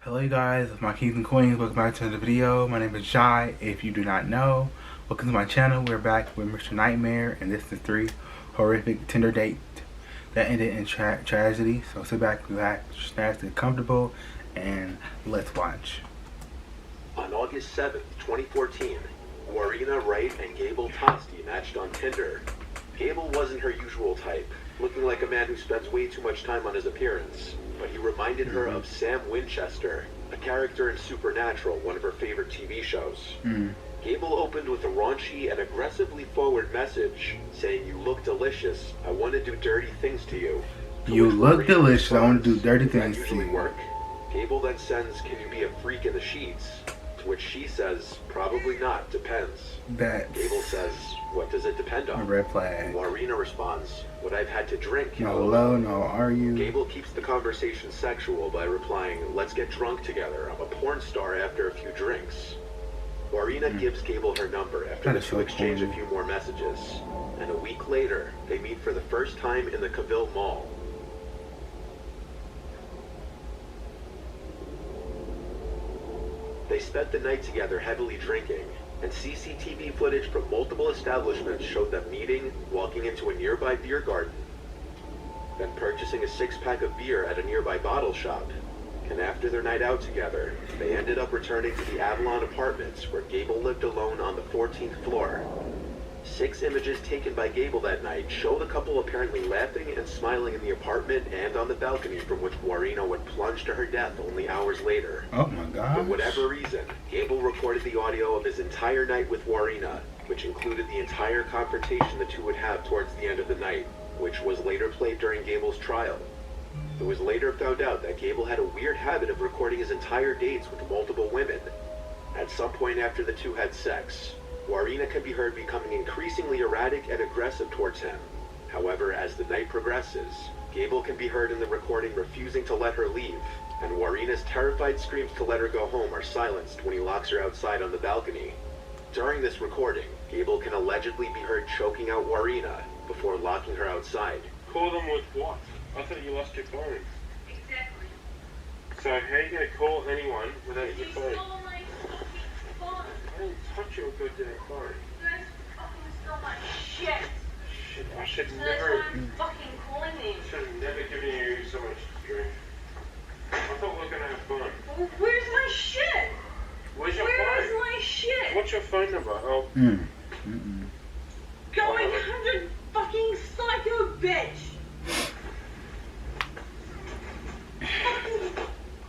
Hello you guys, my kings and queens, welcome back to the video. My name is Jai. If you do not know, welcome to my channel. We're back with Mr. Nightmare, and this is 3 horrific Tinder dates that ended in tragedy. So sit back, relax, snacks, get comfortable, and let's watch. On August 7th, 2014, Warina Wright and Gable Tosti matched on Tinder. Gable wasn't her usual type, looking like a man who spends way too much time on his appearance, but he reminded her of Sam Winchester, a character in Supernatural, one of her favorite TV shows. Gable opened with a raunchy and aggressively forward message, saying, "You look delicious. I want to do dirty things to you." You look delicious. I want to do dirty things to you. Work. Gable then sends, "Can you be a freak in the sheets?" To which she says, "Probably not, depends." Gable says, "What does it depend on?" A red flag. Warina responds, "What I've had to drink." No hello, no are you. Gable keeps the conversation sexual by replying, "Let's get drunk together. I'm a porn star after a few drinks." Warina gives Gable her number after the two exchange a few more messages. And a week later, they meet for the first time in the Cavill Mall. They spent the night together heavily drinking, and CCTV footage from multiple establishments showed them meeting, walking into a nearby beer garden, then purchasing a 6-pack of beer at a nearby bottle shop. And after their night out together, they ended up returning to the Avalon Apartments, where Gable lived alone on the 14th floor. 6 images taken by Gable that night show the couple apparently laughing and smiling in the apartment and on the balcony from which Warina would plunge to her death only hours later. Oh my god. For whatever reason, Gable recorded the audio of his entire night with Warina, which included the entire confrontation the two would have towards the end of the night, which was later played during Gable's trial. It was later found out that Gable had a weird habit of recording his entire dates with multiple women. At some point after the two had sex, Warina can be heard becoming increasingly erratic and aggressive towards him. However, as the night progresses, Gable can be heard in the recording refusing to let her leave, and Warina's terrified screams to let her go home are silenced when he locks her outside on the balcony. During this recording, Gable can allegedly be heard choking out Warina before locking her outside. Call them with what? I thought you lost your phone. Exactly. So how are you going to call anyone without your You phone? stole my fucking phone. I didn't touch your goddamn phone. You guys fucking stole my shit. Shit, I should So never... that's why I'm fucking calling you. should have never given you so much to drink. I thought we were going to have fun. Well, where's my shit? Where's your Where's phone? my shit? What's your phone number? Oh, Going 100 fucking psycho bitch.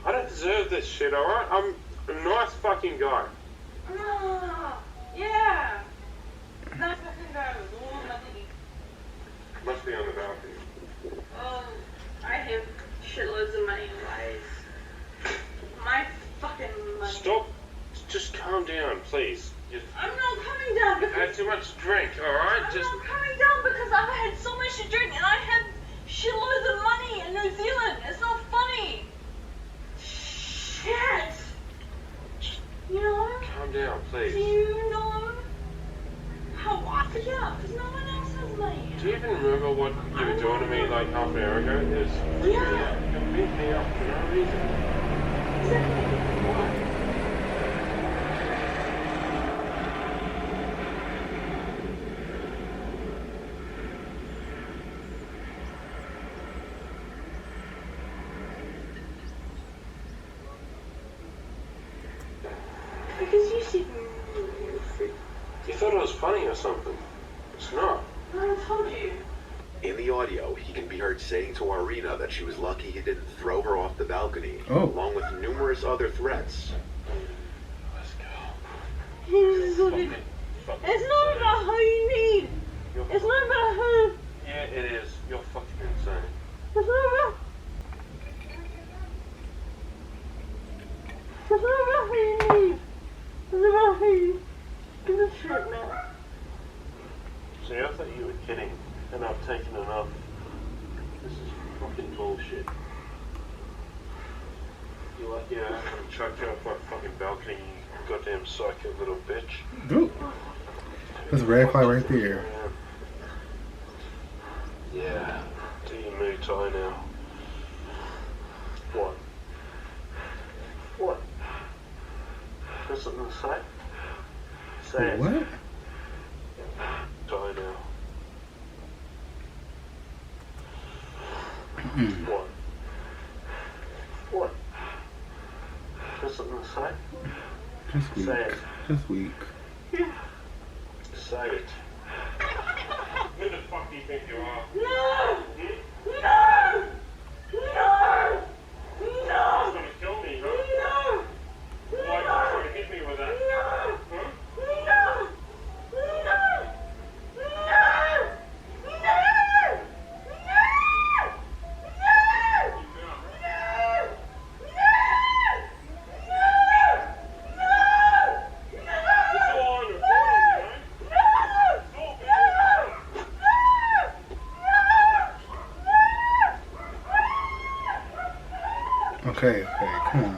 I don't deserve this shit, alright? I'm a nice fucking guy. Yeah. That's fucking go. Oh, nothing. Must be on the balcony. I have shitloads of money anyways. My fucking money. Stop. Just calm down, please. I'm not coming down You've had because too much to drink, alright? I'm not coming down because I've had so much to drink and I have shitloads of money in New Zealand. It's not funny. Shit. You know? Calm down, Do please. you know how I feel? Because no one else has money. Do you even remember what you were doing to me like half an hour ago? It was freaking me out. You beat me up for no reason. Exactly. Why? Because you see, You thought it was funny or something. It's not. I told you. In the audio, he can be heard saying to Warina that she was lucky he didn't throw her off the balcony, Oh. along with numerous other threats. Let's go. It's not about who you need. It's not about who. Yeah, it is. You're fucking insane. It's not about. It's not about who you need. It's about who you give a shit now. See, I thought you were kidding, and I've taken enough. This is fucking bullshit. You're lucky I haven't chucked you off my fucking balcony, you goddamn psycho little bitch. Ooh. There's a red flag right there. Yeah, do your Muay Thai now. What? something to say? Say it. What? Die now. What? What? Got something to say? Just weak. Say it. Just weak. Say it. Who the fuck do you think you are? No! Hmm? No! No! You're No! gonna kill me, huh? No! Why are you trying to hit me with that? No! Huh? No! No! No! No! It's all on recording, you know? It's all video. Okay, come on.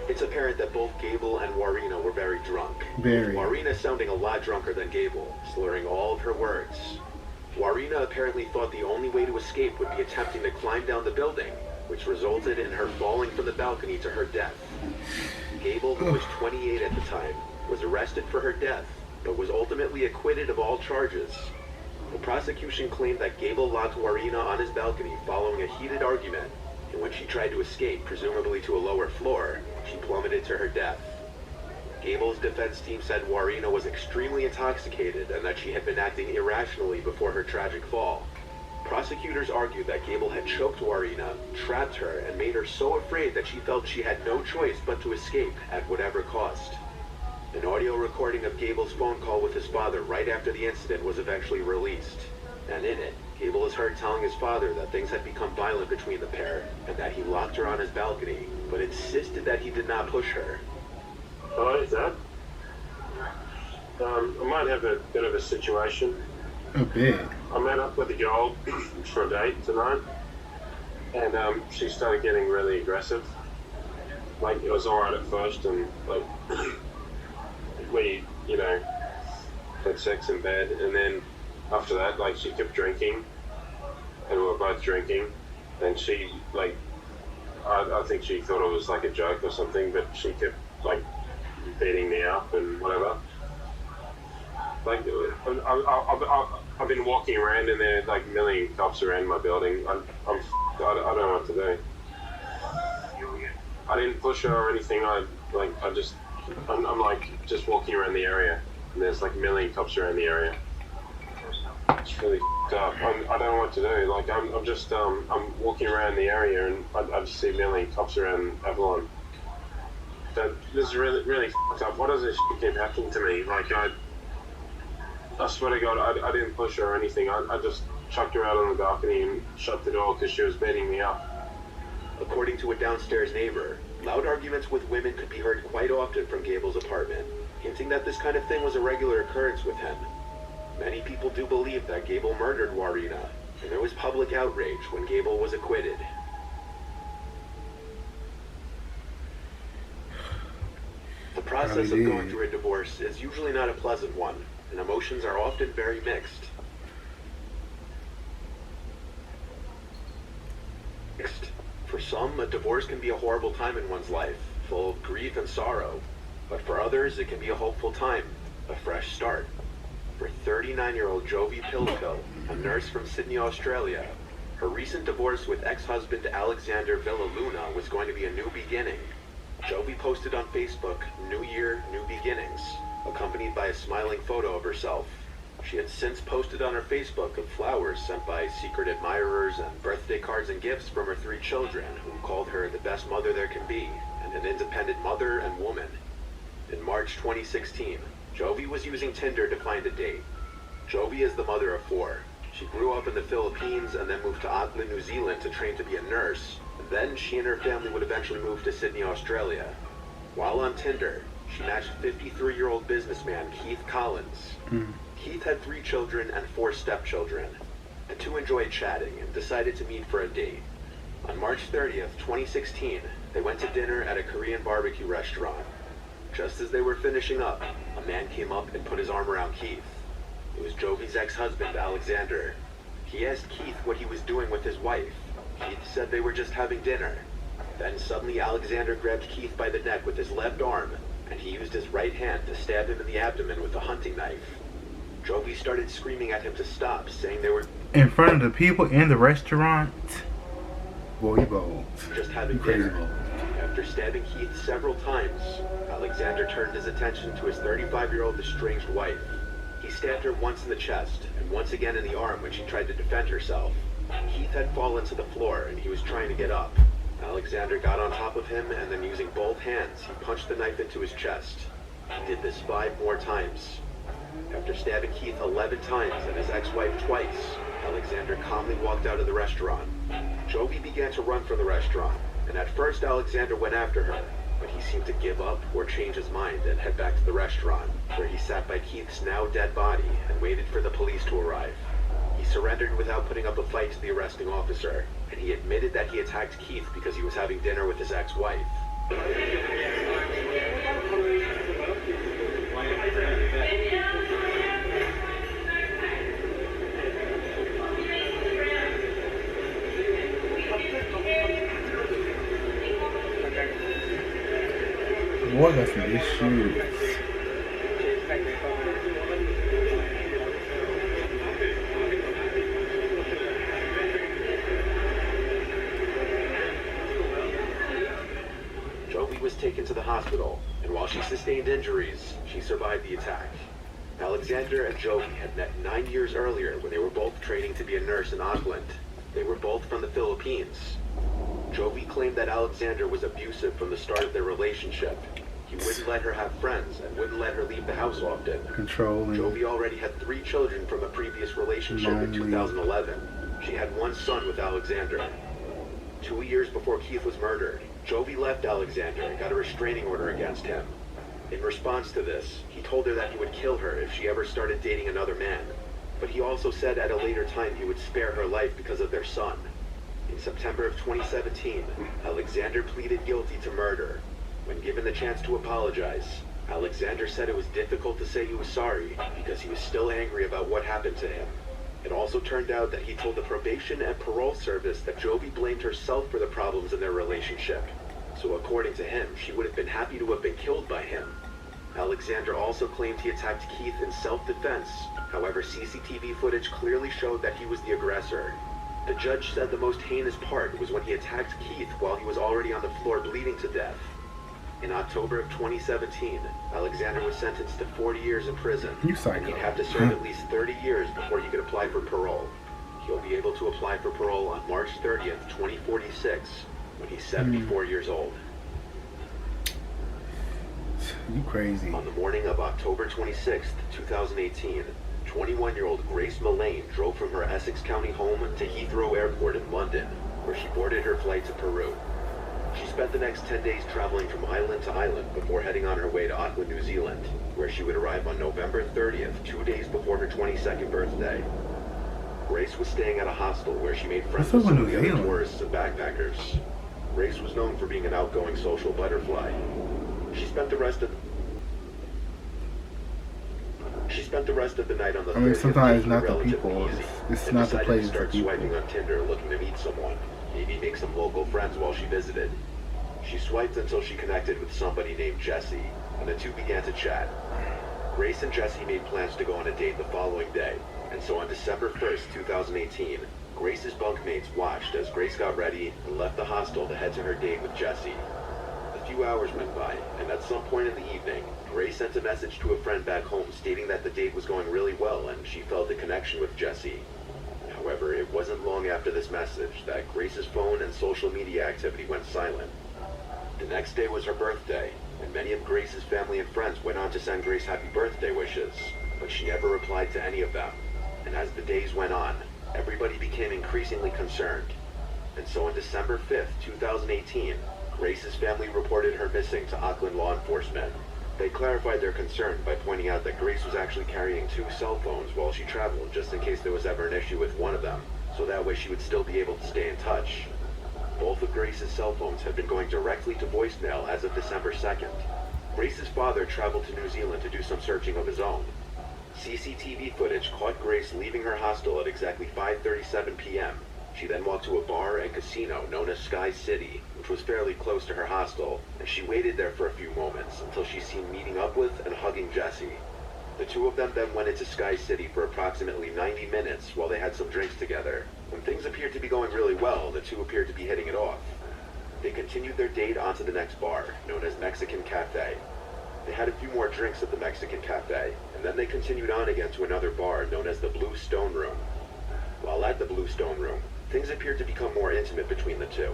It's apparent that both Gable and Warina were very drunk. Very. Warina sounding a lot drunker than Gable, slurring all of her words. Warina apparently thought the only way to escape would be attempting to climb down the building, which resulted in her falling from the balcony to her death. Gable, who was 28 at the time, was arrested for her death, but was ultimately acquitted of all charges. The prosecution claimed that Gable locked Warina on his balcony following a heated argument, and when she tried to escape, presumably to a lower floor, she plummeted to her death. Gable's defense team said Warina was extremely intoxicated and that she had been acting irrationally before her tragic fall. Prosecutors argued that Gable had choked Warina, trapped her, and made her so afraid that she felt she had no choice but to escape at whatever cost. An audio recording of Gable's phone call with his father right after the incident was eventually released, and in it, Gable is heard telling his father that things had become violent between the pair and that he locked her on his balcony, but insisted that he did not push her. Hello, Dad. I might have a bit of a situation. A bit. I met up with a girl for a date tonight, and she started getting really aggressive. Like, it was alright at first, and like we, had sex in bed, and then after that, like, she kept drinking, and we were both drinking, and she, like, I think she thought it was like a joke or something, but she kept, like, beating me up and whatever. Like, I've been walking around and there are like a million cops around my building. I don't know what to do. I didn't push her or anything. I'm like just walking around the area and there's like a million cops around the area. It's really up. I don't know what to do. Like I'm walking around the area and I just see a million cops around Avalon. This is really, really up. Why does this keep happening to me? Like I swear to God, I didn't push her or anything. I just chucked her out on the balcony and shut the door because she was beating me up. According to a downstairs neighbor, loud arguments with women could be heard quite often from Gable's apartment, hinting that this kind of thing was a regular occurrence with him. Many people do believe that Gable murdered Warina, and there was public outrage when Gable was acquitted. The process of going through a divorce is usually not a pleasant one, and emotions are often very mixed. For some, a divorce can be a horrible time in one's life, full of grief and sorrow. But for others, it can be a hopeful time, a fresh start. For 39-year-old Jovi Pilko, a nurse from Sydney, Australia, her recent divorce with ex-husband Alexander Villaluna was going to be a new beginning. Jovi posted on Facebook, "New Year, New Beginnings," accompanied by a smiling photo of herself. She had since posted on her Facebook of flowers sent by secret admirers and birthday cards and gifts from her 3 children, who called her the best mother there can be, and an independent mother and woman. In March 2016, Jovi was using Tinder to find a date. Jovi is the mother of 4. She grew up in the Philippines and then moved to Auckland, New Zealand to train to be a nurse. Then she and her family would eventually move to Sydney, Australia. While on Tinder, she matched 53-year-old businessman Keith Collins. Keith had 3 children and 4 stepchildren. The two enjoyed chatting and decided to meet for a date. On March 30th, 2016, they went to dinner at a Korean barbecue restaurant. Just as they were finishing up, a man came up and put his arm around Keith. It was Jovi's ex-husband, Alexander. He asked Keith what he was doing with his wife. Keith said they were just having dinner. Then suddenly Alexander grabbed Keith by the neck with his left arm, and he used his right hand to stab him in the abdomen with a hunting knife. Jovi started screaming at him to stop, saying they were in front of the people in the restaurant. Boy, bold. Just having dinner. After stabbing Keith several times, Alexander turned his attention to his 35-year-old estranged wife. He stabbed her once in the chest and once again in the arm when she tried to defend herself. Keith had fallen to the floor and he was trying to get up. Alexander got on top of him and then using both hands, he punched the knife into his chest. He did this 5 more times. After stabbing Keith 11 times and his ex-wife twice, Alexander calmly walked out of the restaurant. Jovi began to run from the restaurant, and at first Alexander went after her, but he seemed to give up or change his mind and head back to the restaurant, where he sat by Keith's now dead body and waited for the police to arrive. He surrendered without putting up a fight to the arresting officer, and he admitted that he attacked Keith because he was having dinner with his ex-wife. Boy, got some issues. Jovi was taken to the hospital, and while she sustained injuries, she survived the attack. Alexander and Jovi had met 9 years earlier when they were both training to be a nurse in Auckland. They were both from the Philippines. Jovi claimed that Alexander was abusive from the start of their relationship. He wouldn't let her have friends and wouldn't let her leave the house often. Controlling. Jovi already had 3 children from a previous relationship in 2011. She had 1 son with Alexander. 2 years before Keith was murdered, Jovi left Alexander and got a restraining order against him. In response to this, he told her that he would kill her if she ever started dating another man. But he also said at a later time he would spare her life because of their son. In September of 2017, Alexander pleaded guilty to murder. When given the chance to apologize, Alexander said it was difficult to say he was sorry because he was still angry about what happened to him. It also turned out that he told the probation and parole service that Jovi blamed herself for the problems in their relationship. So according to him, she would have been happy to have been killed by him. Alexander also claimed he attacked Keith in self-defense. However, CCTV footage clearly showed that he was the aggressor. The judge said the most heinous part was when he attacked Keith while he was already on the floor bleeding to death. In October of 2017, Alexander was sentenced to 40 years in prison. And he'd have to serve at least 30 years before he could apply for parole. He'll be able to apply for parole on March 30th, 2046, when he's 74 years old. You crazy. On the morning of October 26th, 2018, 21-year-old Grace Mullane drove from her Essex County home to Heathrow Airport in London, where she boarded her flight to Peru. She spent the next 10 days traveling from island to island before heading on her way to Auckland, New Zealand, where she would arrive on November 30th, 2 days before her 22nd birthday. Grace was staying at a hostel where she made friends with some of the other tourists and backpackers. Grace was known for being an outgoing social butterfly. She spent the rest of the night on the 30th sometimes it's not the relative people, easy, it's and not the decided place, to start it's the people. swiping on Tinder looking to meet someone, maybe make some local friends while she visited. She swiped until she connected with somebody named Jesse, and the two began to chat. Grace and Jesse made plans to go on a date the following day, and so on December 1st, 2018, Grace's bunkmates watched as Grace got ready and left the hostel to head to her date with Jesse. A few hours went by, and at some point in the evening, Grace sent a message to a friend back home stating that the date was going really well and she felt a connection with Jesse. However, it wasn't long after this message that Grace's phone and social media activity went silent. The next day was her birthday, and many of Grace's family and friends went on to send Grace happy birthday wishes, but she never replied to any of them. And as the days went on, everybody became increasingly concerned. And so on December 5th, 2018, Grace's family reported her missing to Auckland law enforcement. They clarified their concern by pointing out that Grace was actually carrying 2 cell phones while she traveled, just in case there was ever an issue with one of them, so that way she would still be able to stay in touch. Both of Grace's cell phones had been going directly to voicemail as of December 2nd. Grace's father traveled to New Zealand to do some searching of his own. CCTV footage caught Grace leaving her hostel at exactly 5:37 p.m. She then walked to a bar and casino known as Sky City, which was fairly close to her hostel, and she waited there for a few moments until she's seen meeting up with and hugging Jesse. The two of them then went into Sky City for approximately 90 minutes while they had some drinks together. When things appeared to be going really well, the two appeared to be hitting it off. They continued their date onto the next bar, known as Mexican Cafe. They had a few more drinks at the Mexican Cafe, and then they continued on again to another bar known as the Blue Stone Room. While at the Blue Stone Room, things appeared to become more intimate between the two.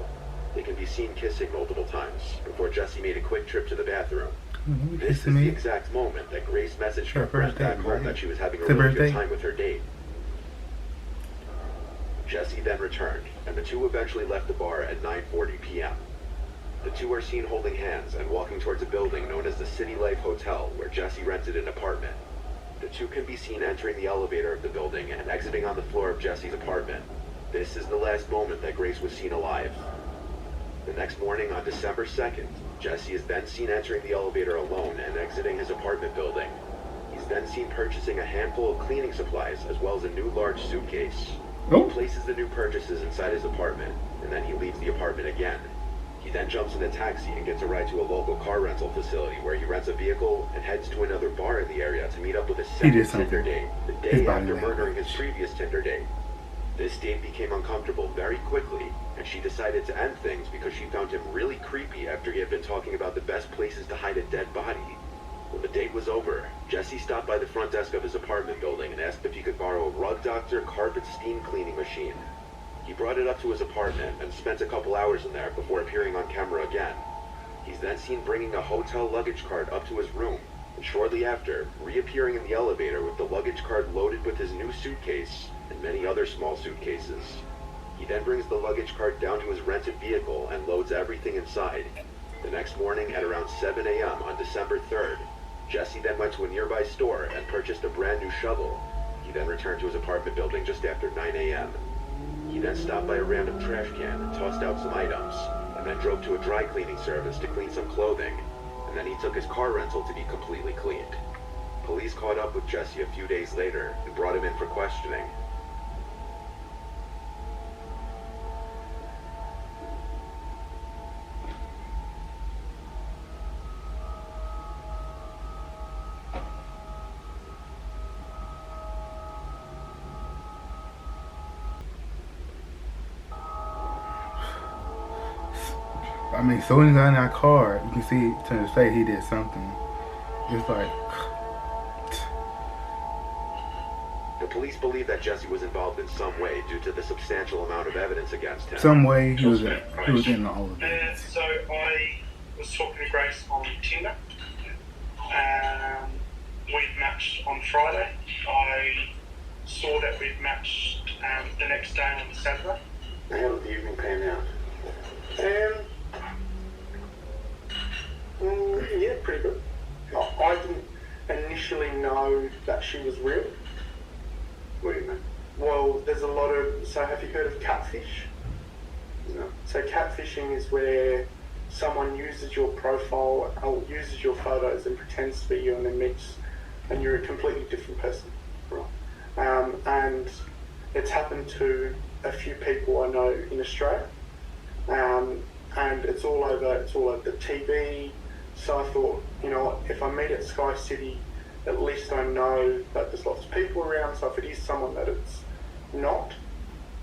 They can be seen kissing multiple times before Jesse made a quick trip to the bathroom. This is the exact moment that Grace messaged her friend back home that she was having a really good time with her date. Jesse then returned, and the two eventually left the bar at 9:40 p.m. The two are seen holding hands and walking towards a building known as the City Life Hotel, where Jesse rented an apartment. The two can be seen entering the elevator of the building and exiting on the floor of Jesse's apartment. This is the last moment that Grace was seen alive. The next morning on December 2nd, Jesse is then seen entering the elevator alone and exiting his apartment building. He's then seen purchasing a handful of cleaning supplies as well as a new large suitcase. He places the new purchases inside his apartment, and then he leaves the apartment again. He then jumps in a taxi and gets a ride to a local car rental facility where he rents a vehicle and heads to another bar in the area to meet up with his second Tinder date, the day after murdering his previous Tinder date. This date became uncomfortable very quickly, and she decided to end things because she found him really creepy after he had been talking about the best places to hide a dead body. When the date was over, Jesse stopped by the front desk of his apartment building and asked if he could borrow a Rug Doctor carpet steam cleaning machine. He brought it up to his apartment and spent a couple hours in there before appearing on camera again. He's then seen bringing a hotel luggage cart up to his room, and shortly after, reappearing in the elevator with the luggage cart loaded with his new suitcase and many other small suitcases. He then brings the luggage cart down to his rented vehicle and loads everything inside. The next morning at around 7 a.m. on December 3rd, Jesse then went to a nearby store and purchased a brand new shovel. He then returned to his apartment building just after 9 a.m. He then stopped by a random trash can and tossed out some items, and then drove to a dry cleaning service to clean some clothing, and then he took his car rental to be completely cleaned. Police caught up with Jesse a few days later and brought him in for questioning. I mean, so when he got in that car, you can see to his face he did something. It's like... The police believe that Jesse was involved in some way due to the substantial amount of evidence against him. Some way he was in all of it. So I was talking to Grace on Tinder. We'd matched on Friday. I saw that we'd matched the next day on Saturday. How did the evening pan out? Yeah, pretty good. I didn't initially know that she was real. What do you mean? Well, there's a lot of... So have you heard of catfish? No. So catfishing is where someone uses your profile or uses your photos and pretends to be you and then meets and you're a completely different person. Right. And it's happened to a few people I know in Australia. And it's all over the TV. So I thought, you know, if I meet at Sky City, at least I know that there's lots of people around. So if it is someone that it's not,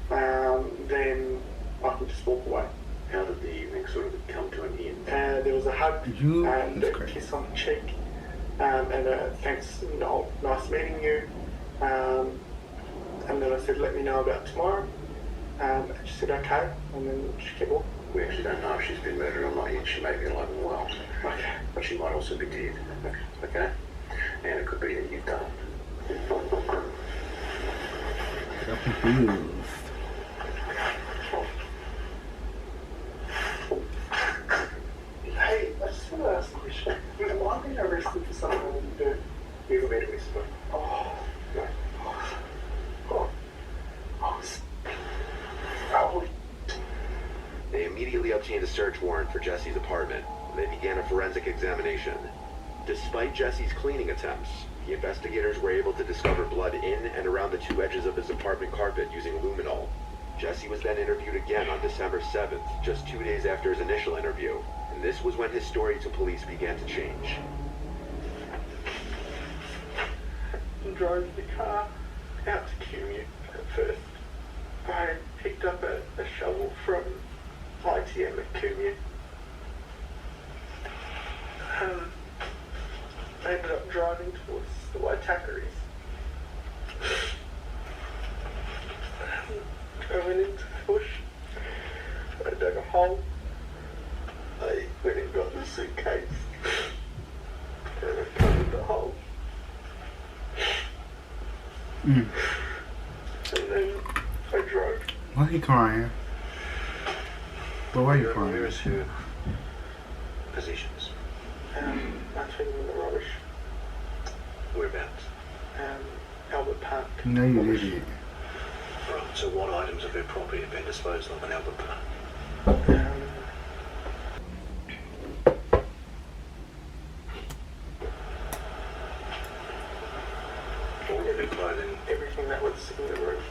then I can just walk away. How did the evening sort of come to an end? There was a hug and a kiss on the cheek, and a thanks, you know, nice meeting you. And then I said, let me know about tomorrow. And she said, okay, and then she kept walking. We actually don't know if she's been murdered or not yet. She may be alive and well. Okay. But she might also be dead. Okay? And it could be that you've done it. I'm confused. Hey, I just want to ask a question. Why are being arrested for something I didn't do? You ever made a whisper? Oh. No. Oh. They immediately warrant for Jesse's apartment. They began a forensic examination. Despite Jesse's cleaning attempts, the investigators were able to discover blood in and around the two edges of his apartment carpet using luminol. Jesse was then interviewed again on December 7th, just 2 days after his initial interview, and this was when his story to police began to change. I drove the car out to commute at first. I picked up a shovel from ITM at Commute. I ended up driving towards the Waitakaries. I went into the bush. I dug a hole. I went and got the suitcase. And I covered the hole. And then I drove. Why are you crying? Well, why are you crying? Where is her positions? I threw them in the rubbish. Whereabouts? Albert Park. No, you didn't. Right, so what items of her property have been disposed of in Albert Park? All of her clothing? Everything that was in the room.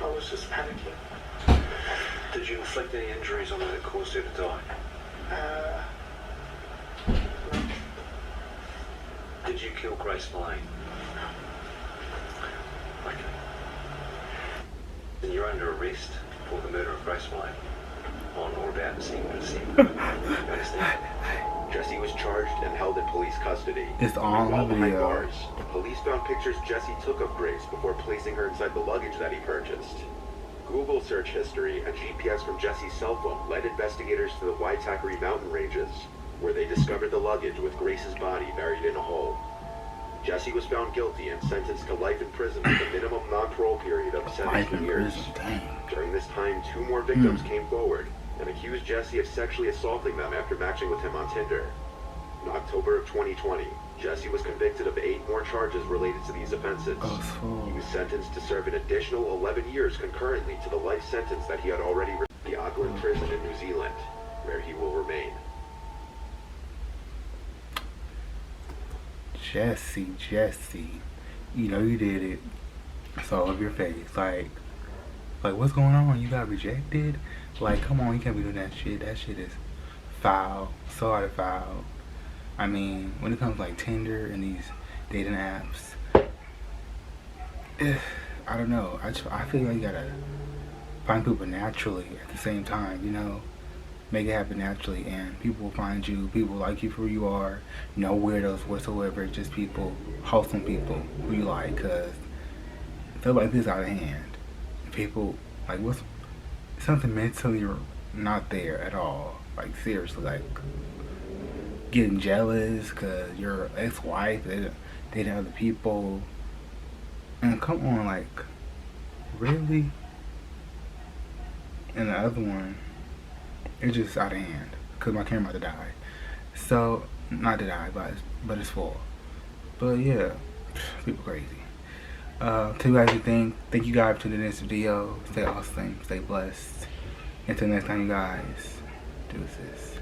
I was just panicking. Did you inflict any injuries on her that caused her to die? Did you kill Grace Lane? Okay. Then you're under arrest for the murder of Grace Lane. On or about December. Jesse was charged and held in police custody. It's on While the behind video. bars, police found pictures Jesse took of Grace before placing her inside the luggage that he purchased. Google search history and GPS from Jesse's cell phone led investigators to the Waitakere mountain ranges, where they discovered the luggage with Grace's body buried in a hole. Jesse was found guilty and sentenced to life in prison with a minimum non-parole period of Life 17 in years. prison, dang. During this time, 2 more victims came forward and accused Jesse of sexually assaulting them after matching with him on Tinder. In October of 2020, Jesse was convicted of 8 more charges related to these offenses. Oh, He was sentenced to serve an additional 11 years concurrently to the life sentence that he had already received in the Auckland prison in New Zealand, where he will remain. Jesse, you know you did it. It's all over your face. Like what's going on? You got rejected? Like, come on, you can't be doing that shit. That shit is foul. So out of foul. I mean, when it comes to like Tinder and these dating apps, I don't know. I feel like you gotta find people naturally at the same time, you know? Make it happen naturally, and people will find you. People like you for who you are. No weirdos whatsoever. Just people, wholesome people who you like. Cause I feel like this out of hand. People like what's something mentally not there at all. Like seriously, like getting jealous cause your ex-wife dating other people. And come on, like really. And the other one. It's just out of hand because my camera about to die. So, not to die, but it's full. But yeah, people crazy. Tell you guys anything. Thank you guys for tuning in this video. Stay awesome, stay blessed. Until next time, you guys. Deuces.